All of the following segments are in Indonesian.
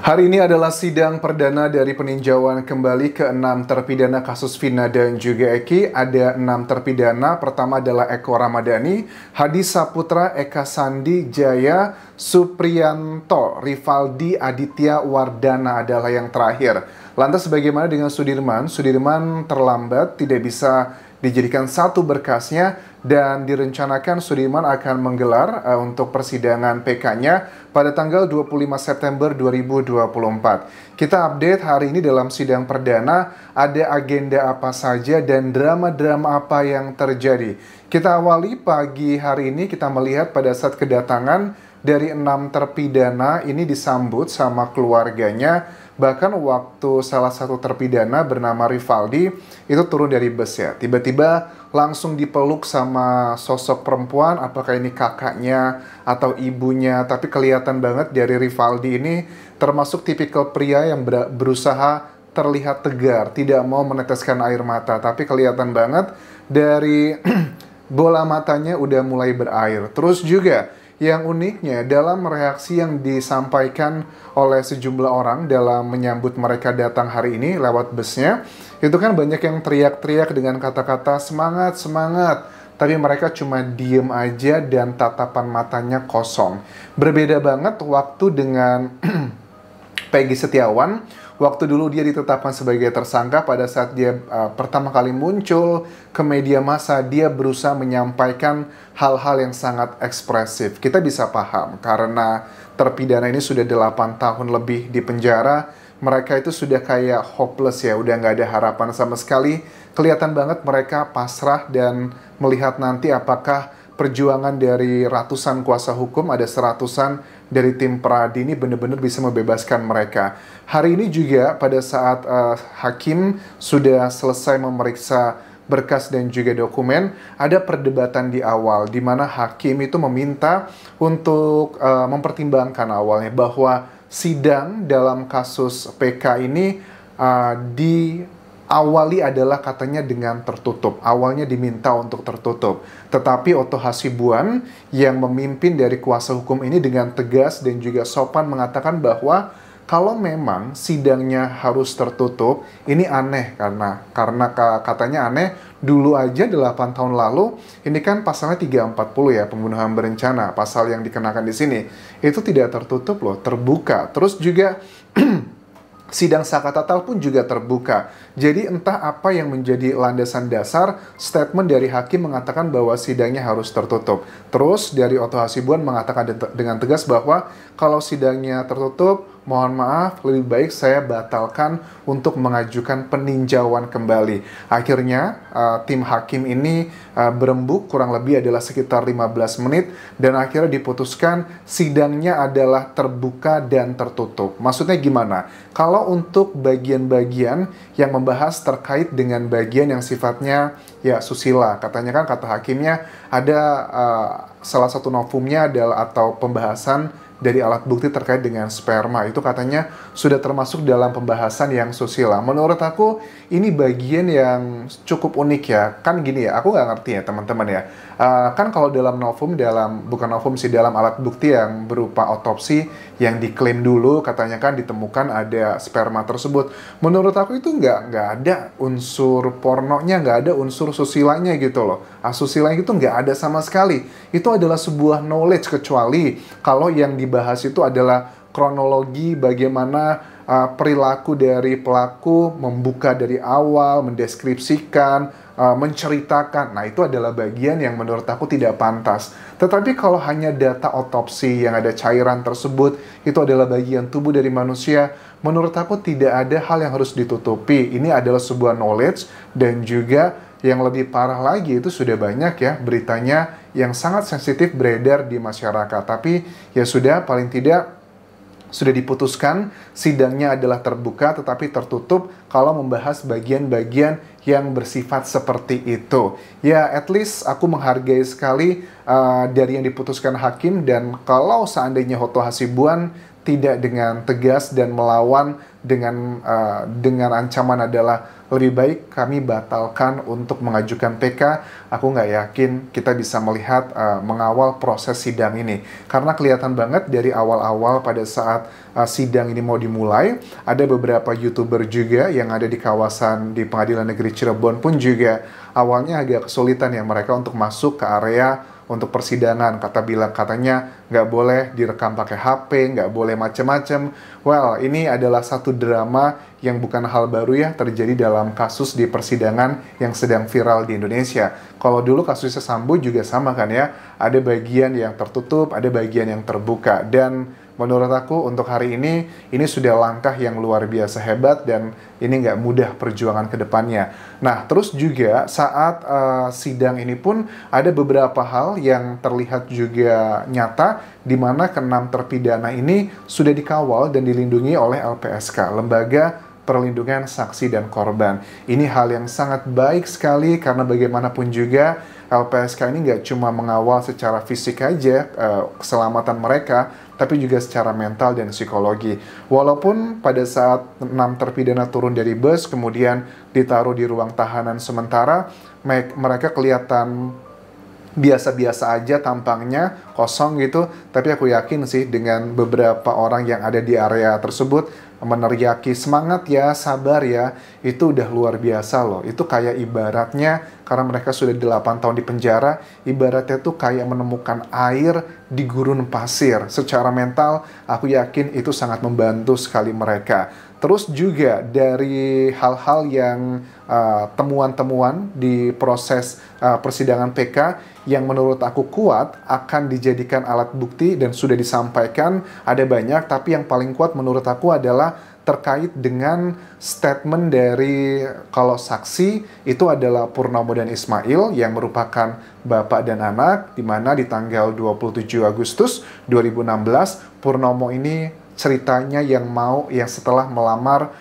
Hari ini adalah sidang perdana dari peninjauan kembali ke-6 terpidana kasus Vina dan juga Eki. Ada 6 terpidana, pertama adalah Eko Ramadhani, Hadi Saputra, Eka Sandi, Jaya, Supriyanto, Rivaldi, Aditya Wardana adalah yang terakhir. Lantas bagaimana dengan Sudirman? Sudirman terlambat, tidak bisa dijadikan satu berkasnya dan direncanakan Sudirman akan menggelar untuk persidangan PK-nya pada tanggal 25 September 2024. Kita update hari ini dalam sidang perdana ada agenda apa saja dan drama-drama apa yang terjadi. Kita awali pagi hari ini kita melihat pada saat kedatangan dari 6 terpidana ini disambut sama keluarganya. Bahkan waktu salah satu terpidana bernama Rivaldi itu turun dari bus ya. Tiba-tiba langsung dipeluk sama sosok perempuan, apakah ini kakaknya atau ibunya. Tapi kelihatan banget dari Rivaldi ini termasuk tipikal pria yang berusaha terlihat tegar, tidak mau meneteskan air mata. Tapi kelihatan banget dari bola matanya udah mulai berair. Terus juga yang uniknya dalam reaksi yang disampaikan oleh sejumlah orang dalam menyambut mereka datang hari ini lewat busnya, itu kan banyak yang teriak-teriak dengan kata-kata semangat, semangat. Tapi mereka cuma diem aja dan tatapan matanya kosong. Berbeda banget waktu dengan Peggy Setiawan. Waktu dulu dia ditetapkan sebagai tersangka, pada saat dia pertama kali muncul ke media massa, dia berusaha menyampaikan hal-hal yang sangat ekspresif. Kita bisa paham, karena terpidana ini sudah 8 tahun lebih di penjara, mereka itu sudah kayak hopeless ya, udah nggak ada harapan sama sekali. Kelihatan banget mereka pasrah dan melihat nanti apakah perjuangan dari ratusan kuasa hukum, ada seratusan dari tim Peradi ini benar-benar bisa membebaskan mereka. Hari ini juga pada saat hakim sudah selesai memeriksa berkas dan juga dokumen, ada perdebatan di awal di mana hakim itu meminta untuk mempertimbangkan awalnya bahwa sidang dalam kasus PK ini diawali adalah katanya dengan tertutup. Awalnya diminta untuk tertutup. Tetapi Otto Hasibuan yang memimpin dari kuasa hukum ini dengan tegas dan juga sopan mengatakan bahwa kalau memang sidangnya harus tertutup, ini aneh karena katanya aneh, dulu aja 8 tahun lalu, ini kan pasalnya 340 ya, pembunuhan berencana, pasal yang dikenakan di sini. Itu tidak tertutup loh, terbuka. Terus juga sidang saka tatal pun juga terbuka. Jadi entah apa yang menjadi landasan dasar statement dari hakim mengatakan bahwa sidangnya harus tertutup. Terus dari Otto Hasibuan mengatakan dengan tegas bahwa kalau sidangnya tertutup, mohon maaf, lebih baik saya batalkan untuk mengajukan peninjauan kembali. Akhirnya tim hakim ini berembuk kurang lebih adalah sekitar 15 menit dan akhirnya diputuskan sidangnya adalah terbuka dan tertutup. Maksudnya gimana? Kalau untuk bagian-bagian yang membahas terkait dengan bagian yang sifatnya ya susila, katanya kan kata hakimnya ada salah satu novumnya adalah atau pembahasan dari alat bukti terkait dengan sperma, itu katanya sudah termasuk dalam pembahasan yang susila. Menurut aku ini bagian yang cukup unik ya. Kan gini ya, aku nggak ngerti ya teman-teman ya. Kan kalau dalam novum, bukan novum sih, dalam alat bukti yang berupa otopsi yang diklaim dulu katanya kan ditemukan ada sperma tersebut. Menurut aku itu nggak ada unsur pornonya, nggak ada unsur susilanya gitu loh. Asusila itu nggak ada sama sekali. Itu adalah sebuah knowledge, kecuali kalau yang dibahas itu adalah kronologi bagaimana perilaku dari pelaku, membuka dari awal, mendeskripsikan, menceritakan. Nah, itu adalah bagian yang menurut aku tidak pantas. Tetapi kalau hanya data otopsi yang ada cairan tersebut, itu adalah bagian tubuh dari manusia, menurut aku tidak ada hal yang harus ditutupi. Ini adalah sebuah knowledge dan juga yang lebih parah lagi itu sudah banyak ya beritanya yang sangat sensitif beredar di masyarakat. Tapi ya sudah, paling tidak sudah diputuskan sidangnya adalah terbuka tetapi tertutup kalau membahas bagian-bagian yang bersifat seperti itu. Ya, at least aku menghargai sekali dari yang diputuskan hakim, dan kalau seandainya Otto Hasibuan tidak dengan tegas dan melawan dengan ancaman adalah lebih baik kami batalkan untuk mengajukan PK. Aku nggak yakin kita bisa melihat mengawal proses sidang ini. Karena kelihatan banget dari awal-awal pada saat sidang ini mau dimulai, ada beberapa YouTuber juga yang ada di kawasan di Pengadilan Negeri Cirebon pun juga awalnya agak kesulitan ya mereka untuk masuk ke area untuk persidangan. Katanya nggak boleh direkam pakai HP, nggak boleh macem-macem. Well, ini adalah satu drama yang bukan hal baru ya terjadi dalam kasus di persidangan yang sedang viral di Indonesia. Kalau dulu kasusnya Sambo juga sama kan ya, ada bagian yang tertutup, ada bagian yang terbuka. Dan menurut aku untuk hari ini sudah langkah yang luar biasa hebat dan ini nggak mudah perjuangan ke depannya. Nah, terus juga saat sidang ini pun ada beberapa hal yang terlihat juga nyata di mana ke-6 terpidana ini sudah dikawal dan dilindungi oleh LPSK, Lembaga Perlindungan Saksi dan Korban. Ini hal yang sangat baik sekali karena bagaimanapun juga LPSK ini nggak cuma mengawal secara fisik aja keselamatan mereka, tapi juga secara mental dan psikologi. Walaupun pada saat 6 terpidana turun dari bus, kemudian ditaruh di ruang tahanan sementara, mereka kelihatan biasa-biasa aja tampangnya, kosong gitu. Tapi aku yakin sih dengan beberapa orang yang ada di area tersebut meneriaki semangat ya, sabar ya, itu udah luar biasa loh. Itu kayak ibaratnya, karena mereka sudah 8 tahun di penjara, ibaratnya tuh kayak menemukan air di gurun pasir. Secara mental, aku yakin itu sangat membantu sekali mereka. Terus juga dari hal-hal yang temuan-temuan di proses persidangan PK yang menurut aku kuat akan dijadikan alat bukti dan sudah disampaikan ada banyak, tapi yang paling kuat menurut aku adalah terkait dengan statement dari kalau saksi itu adalah Purnomo dan Ismail yang merupakan bapak dan anak, di mana di tanggal 27 Agustus 2016 Purnomo ini ceritanya yang setelah melamar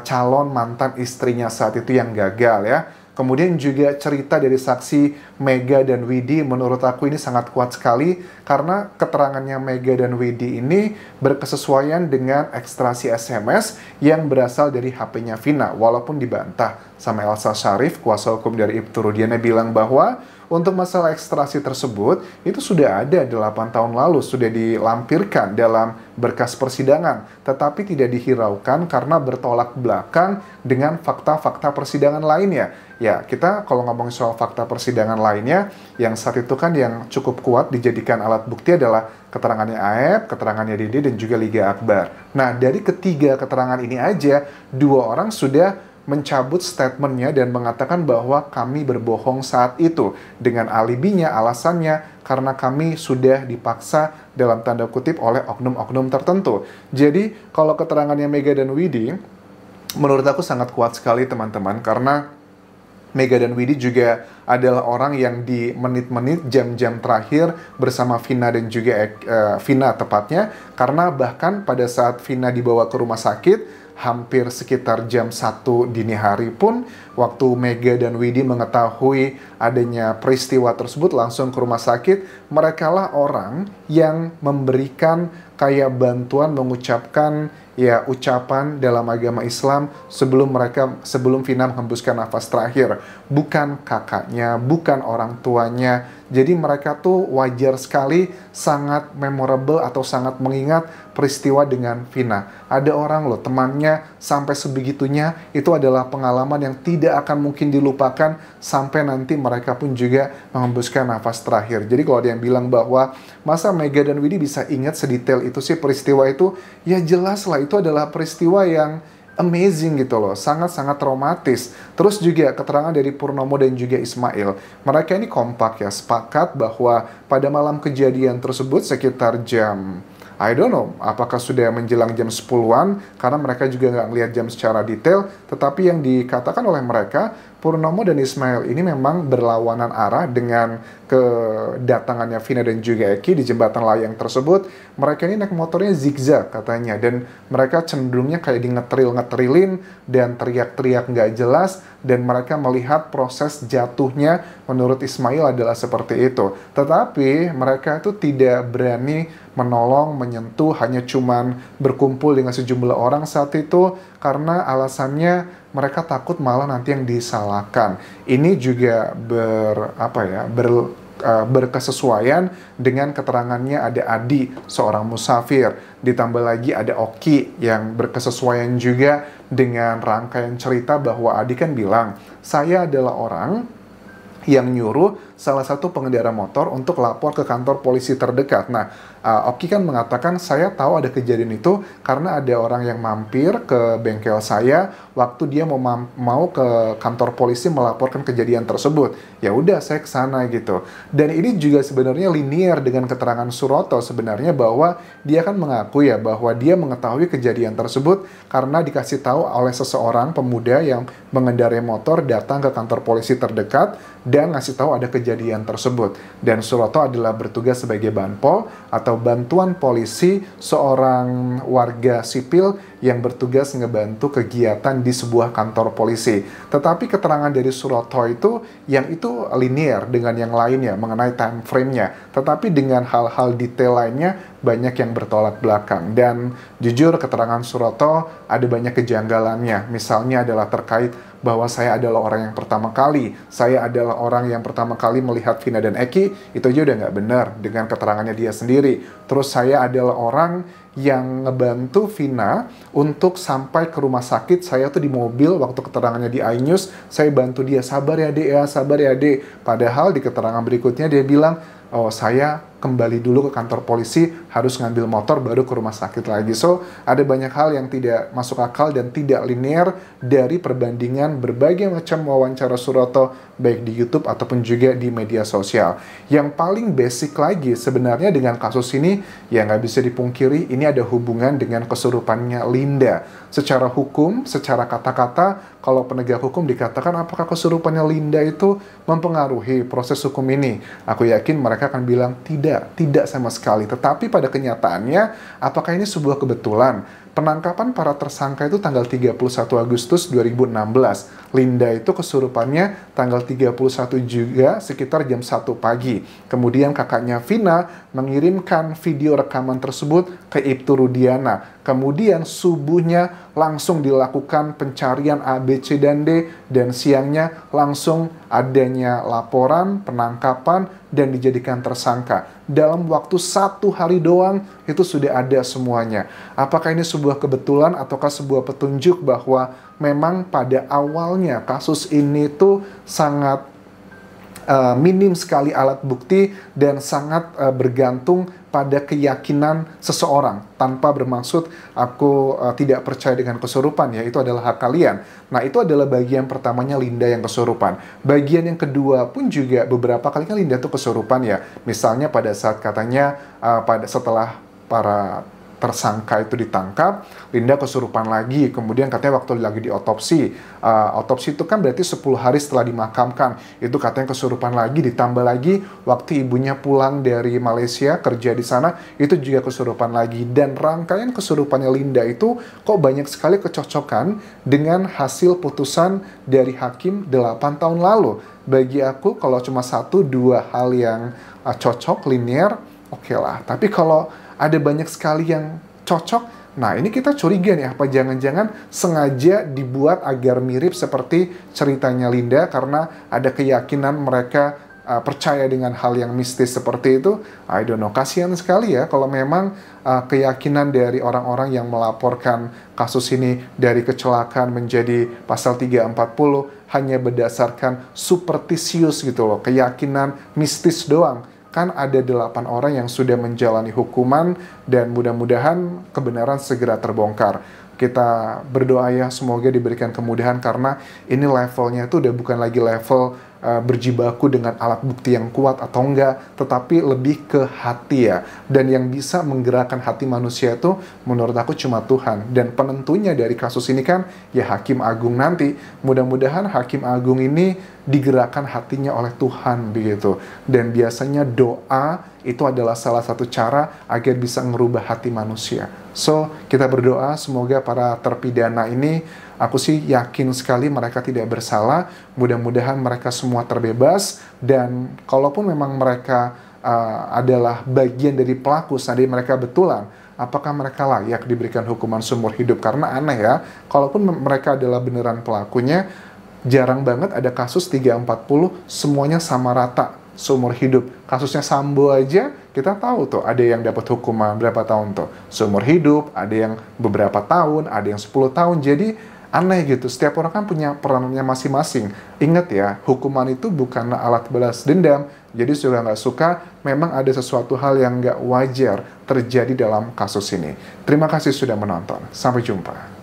calon mantan istrinya saat itu yang gagal ya. Kemudian juga cerita dari saksi Mega dan Widi menurut aku ini sangat kuat sekali karena keterangannya Mega dan Widi ini berkesesuaian dengan ekstraksi SMS yang berasal dari HP-nya Vina, walaupun dibantah sama Elsa Syarif, kuasa hukum dari Ibtu Rudiana, bilang bahwa untuk masalah ekstraksi tersebut itu sudah ada 8 tahun lalu, sudah dilampirkan dalam berkas persidangan, tetapi tidak dihiraukan karena bertolak belakang dengan fakta-fakta persidangan lainnya. Ya, kita kalau ngomong soal fakta persidangan lainnya, yang saat itu kan yang cukup kuat dijadikan alat bukti adalah keterangannya Aep, keterangannya Dede, dan juga Liga Akbar. Nah, dari ketiga keterangan ini aja, 2 orang sudah mencabut statementnya dan mengatakan bahwa kami berbohong saat itu dengan alibinya, alasannya karena kami sudah dipaksa dalam tanda kutip oleh oknum-oknum tertentu. Jadi kalau keterangannya Mega dan Widi menurut aku sangat kuat sekali teman-teman, karena Mega dan Widi juga adalah orang yang di menit-menit, jam-jam terakhir bersama Vina dan juga Vina tepatnya, karena bahkan pada saat Vina dibawa ke rumah sakit hampir sekitar jam 1 dini hari pun, waktu Mega dan Widi mengetahui adanya peristiwa tersebut langsung ke rumah sakit, merekalah orang yang memberikan kayak bantuan, mengucapkan ya ucapan dalam agama Islam sebelum Vina menghembuskan nafas terakhir. Bukan kakaknya, bukan orang tuanya. Jadi mereka tuh wajar sekali sangat memorable atau sangat mengingat peristiwa dengan Vina. Ada orang loh, temannya sampai sebegitunya, itu adalah pengalaman yang tidak akan mungkin dilupakan sampai nanti mereka pun juga menghembuskan nafas terakhir. Jadi kalau ada yang bilang bahwa masa Mega dan Widi bisa ingat sedetail itu sih peristiwa itu, ya jelas lah itu adalah peristiwa yang amazing gitu loh, sangat-sangat traumatis. Terus juga keterangan dari Purnomo dan juga Ismail, mereka ini kompak ya, sepakat bahwa pada malam kejadian tersebut sekitar jam, I don't know, apakah sudah menjelang jam 10-an, karena mereka juga nggak ngelihat jam secara detail, tetapi yang dikatakan oleh mereka, Purnomo dan Ismail ini memang berlawanan arah dengan kedatangannya Vina dan juga Eki di jembatan layang tersebut. Mereka ini naik motornya zigzag katanya, dan mereka cenderungnya kayak di ngetril-ngetrilin dan teriak-teriak nggak jelas, dan mereka melihat proses jatuhnya menurut Ismail adalah seperti itu. Tetapi mereka itu tidak berani menolong, menyentuh, hanya cuman berkumpul dengan sejumlah orang saat itu karena alasannya mereka takut malah nanti yang disalahkan. Ini juga berkesesuaian dengan keterangannya ada Adi, seorang musafir. Ditambah lagi ada Oki yang berkesesuaian juga dengan rangkaian cerita bahwa Adi kan bilang, saya adalah orang yang nyuruh salah satu pengendara motor untuk lapor ke kantor polisi terdekat. Nah, Oki kan mengatakan, saya tahu ada kejadian itu karena ada orang yang mampir ke bengkel saya waktu dia mau ke kantor polisi melaporkan kejadian tersebut. Ya udah, saya ke sana gitu. Dan ini juga sebenarnya linear dengan keterangan Suroto sebenarnya, bahwa dia kan mengaku ya bahwa dia mengetahui kejadian tersebut karena dikasih tahu oleh seseorang pemuda yang mengendarai motor datang ke kantor polisi terdekat dan ngasih tahu ada kejadian tersebut. Dan Suroto adalah bertugas sebagai banpol atau bantuan polisi, seorang warga sipil yang bertugas ngebantu kegiatan di sebuah kantor polisi. Tetapi keterangan dari Suroto itu linear dengan yang lainnya mengenai time frame-nya. Tetapi dengan hal-hal detail lainnya banyak yang bertolak belakang. Dan jujur keterangan Suroto ada banyak kejanggalannya. Misalnya adalah terkait bahwa saya adalah orang yang pertama kali, saya adalah orang yang pertama kali melihat Vina dan Eki, itu aja udah nggak benar dengan keterangannya dia sendiri. Terus saya adalah orang yang ngebantu Vina untuk sampai ke rumah sakit, saya tuh di mobil waktu keterangannya di iNews, saya bantu dia, sabar ya dek ya, sabar ya dek. Padahal di keterangan berikutnya dia bilang, oh saya kembali dulu ke kantor polisi, harus ngambil motor baru ke rumah sakit lagi. So, ada banyak hal yang tidak masuk akal dan tidak linear dari perbandingan berbagai macam wawancara Suroto, baik di YouTube ataupun juga di media sosial. Yang paling basic lagi sebenarnya dengan kasus ini, ya nggak bisa dipungkiri, ini ada hubungan dengan kesurupannya Linda. Secara hukum, secara kata-kata, kalau penegak hukum dikatakan apakah kesurupannya Linda itu mempengaruhi proses hukum ini? Aku yakin mereka akan bilang tidak sama sekali. Tetapi pada kenyataannya, apakah ini sebuah kebetulan? Penangkapan para tersangka itu tanggal 31 Agustus 2016. Linda itu kesurupannya tanggal 31 juga sekitar jam 1 pagi. Kemudian kakaknya Vina mengirimkan video rekaman tersebut ke Ibtu Rudiana. Kemudian subuhnya langsung dilakukan pencarian A, B, C, dan D. Dan siangnya langsung adanya laporan, penangkapan, dan dijadikan tersangka. Dalam waktu 1 hari doang, itu sudah ada semuanya. Apakah ini sebuah kebetulan ataukah sebuah petunjuk bahwa memang pada awalnya kasus ini tuh sangat minim sekali alat bukti dan sangat bergantung pada keyakinan seseorang, tanpa bermaksud aku tidak percaya dengan kesurupan, ya itu adalah hak kalian. Nah, itu adalah bagian pertamanya Linda yang kesurupan. Bagian yang kedua pun juga beberapa kali kan Linda tuh kesurupan ya. Misalnya pada saat katanya setelah para tersangka itu ditangkap, Linda kesurupan lagi. Kemudian katanya waktu lagi diotopsi, otopsi itu kan berarti 10 hari setelah dimakamkan, itu katanya kesurupan lagi. Ditambah lagi waktu ibunya pulang dari Malaysia kerja di sana, itu juga kesurupan lagi. Dan rangkaian kesurupannya Linda itu kok banyak sekali kecocokan dengan hasil putusan dari hakim 8 tahun lalu. Bagi aku kalau cuma 1-2 hal yang cocok, linear, oke lah. Tapi kalau ada banyak sekali yang cocok, nah ini kita curiga nih, apa jangan-jangan sengaja dibuat agar mirip seperti ceritanya Linda karena ada keyakinan mereka percaya dengan hal yang mistis seperti itu. I don't know, kasihan sekali ya kalau memang keyakinan dari orang-orang yang melaporkan kasus ini dari kecelakaan menjadi pasal 340 hanya berdasarkan superstisius gitu loh, keyakinan mistis doang. Kan ada 8 orang yang sudah menjalani hukuman dan mudah-mudahan kebenaran segera terbongkar. Kita berdoa ya semoga diberikan kemudahan karena ini levelnya itu udah bukan lagi level berjibaku dengan alat bukti yang kuat atau enggak, tetapi lebih ke hati ya. Dan yang bisa menggerakkan hati manusia itu menurut aku cuma Tuhan. Dan penentunya dari kasus ini kan ya Hakim Agung nanti. Mudah-mudahan Hakim Agung ini digerakkan hatinya oleh Tuhan begitu. Dan biasanya doa itu adalah salah satu cara agar bisa merubah hati manusia. So, kita berdoa semoga para terpidana ini, aku sih yakin sekali mereka tidak bersalah. Mudah-mudahan mereka semua terbebas, dan kalaupun memang mereka adalah bagian dari pelaku, seandainya mereka betulan, apakah mereka layak diberikan hukuman seumur hidup? Karena aneh ya, kalaupun mereka adalah beneran pelakunya, jarang banget ada kasus 340 semuanya sama rata seumur hidup. Kasusnya Sambo aja kita tahu tuh ada yang dapat hukuman berapa tahun tuh seumur hidup, ada yang beberapa tahun, ada yang 10 tahun. Jadi aneh gitu, setiap orang kan punya perannya masing-masing. Ingat ya, hukuman itu bukanlah alat balas dendam. Jadi suka nggak suka, memang ada sesuatu hal yang nggak wajar terjadi dalam kasus ini. Terima kasih sudah menonton, sampai jumpa.